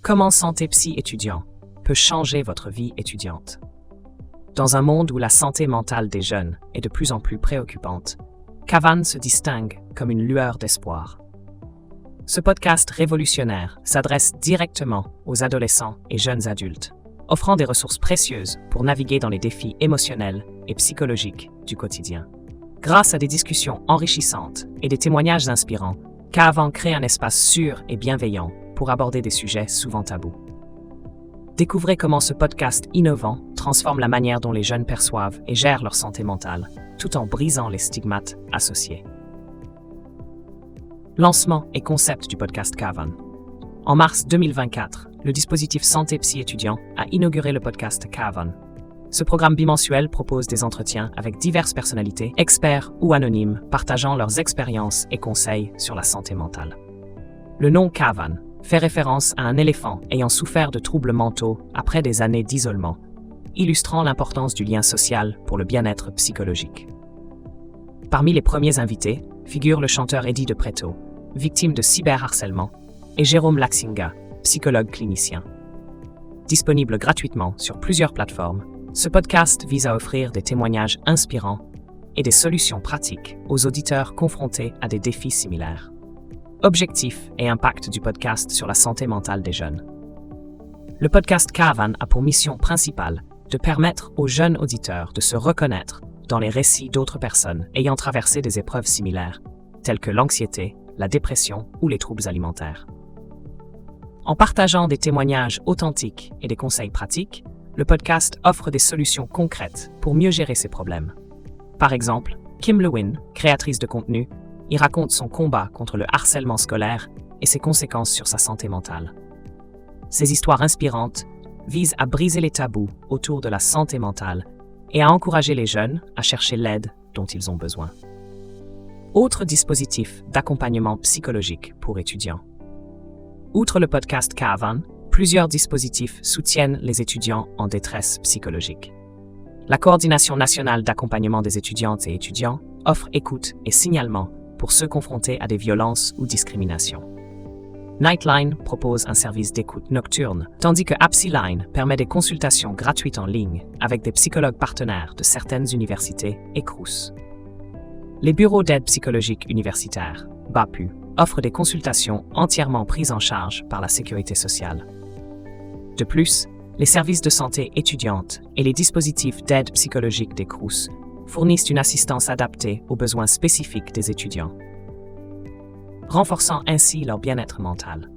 Comment Santé Psy étudiant peut changer votre vie étudiante? Dans un monde où la santé mentale des jeunes est de plus en plus préoccupante, Kavan se distingue comme une lueur d'espoir. Ce podcast révolutionnaire s'adresse directement aux adolescents et jeunes adultes, offrant des ressources précieuses pour naviguer dans les défis émotionnels et psychologiques du quotidien. Grâce à des discussions enrichissantes et des témoignages inspirants, Kavan crée un espace sûr et bienveillant pour aborder des sujets souvent tabous. Découvrez comment ce podcast innovant transforme la manière dont les jeunes perçoivent et gèrent leur santé mentale, tout en brisant les stigmates associés. Lancement et concept du podcast Kavan. En mars 2024, le dispositif Santé Psy étudiant a inauguré le podcast Kavan. Ce programme bimensuel propose des entretiens avec diverses personnalités, experts ou anonymes, partageant leurs expériences et conseils sur la santé mentale. Le nom Kavan fait référence à un éléphant ayant souffert de troubles mentaux après des années d'isolement, illustrant l'importance du lien social pour le bien-être psychologique. Parmi les premiers invités figurent le chanteur Eddie de Pretto, victime de cyberharcèlement, et Jérôme Laxinga, psychologue clinicien. Disponible gratuitement sur plusieurs plateformes, ce podcast vise à offrir des témoignages inspirants et des solutions pratiques aux auditeurs confrontés à des défis similaires. Objectif et impact du podcast sur la santé mentale des jeunes. Le podcast Kavan a pour mission principale de permettre aux jeunes auditeurs de se reconnaître dans les récits d'autres personnes ayant traversé des épreuves similaires, telles que l'anxiété, la dépression ou les troubles alimentaires. En partageant des témoignages authentiques et des conseils pratiques, le podcast offre des solutions concrètes pour mieux gérer ces problèmes. Par exemple, Kim Lewin, créatrice de contenu, y raconte son combat contre le harcèlement scolaire et ses conséquences sur sa santé mentale. Ces histoires inspirantes visent à briser les tabous autour de la santé mentale et à encourager les jeunes à chercher l'aide dont ils ont besoin. Autre dispositif d'accompagnement psychologique pour étudiants. Outre le podcast Kavan, plusieurs dispositifs soutiennent les étudiants en détresse psychologique. La Coordination nationale d'accompagnement des étudiantes et étudiants offre écoute et signalement pour ceux confrontés à des violences ou discriminations. Nightline propose un service d'écoute nocturne, tandis que Apsiline permet des consultations gratuites en ligne avec des psychologues partenaires de certaines universités et Crous. Les bureaux d'aide psychologique universitaire, BAPU, offrent des consultations entièrement prises en charge par la Sécurité sociale. De plus, les services de santé étudiante et les dispositifs d'aide psychologique des Crous fournissent une assistance adaptée aux besoins spécifiques des étudiants, renforçant ainsi leur bien-être mental.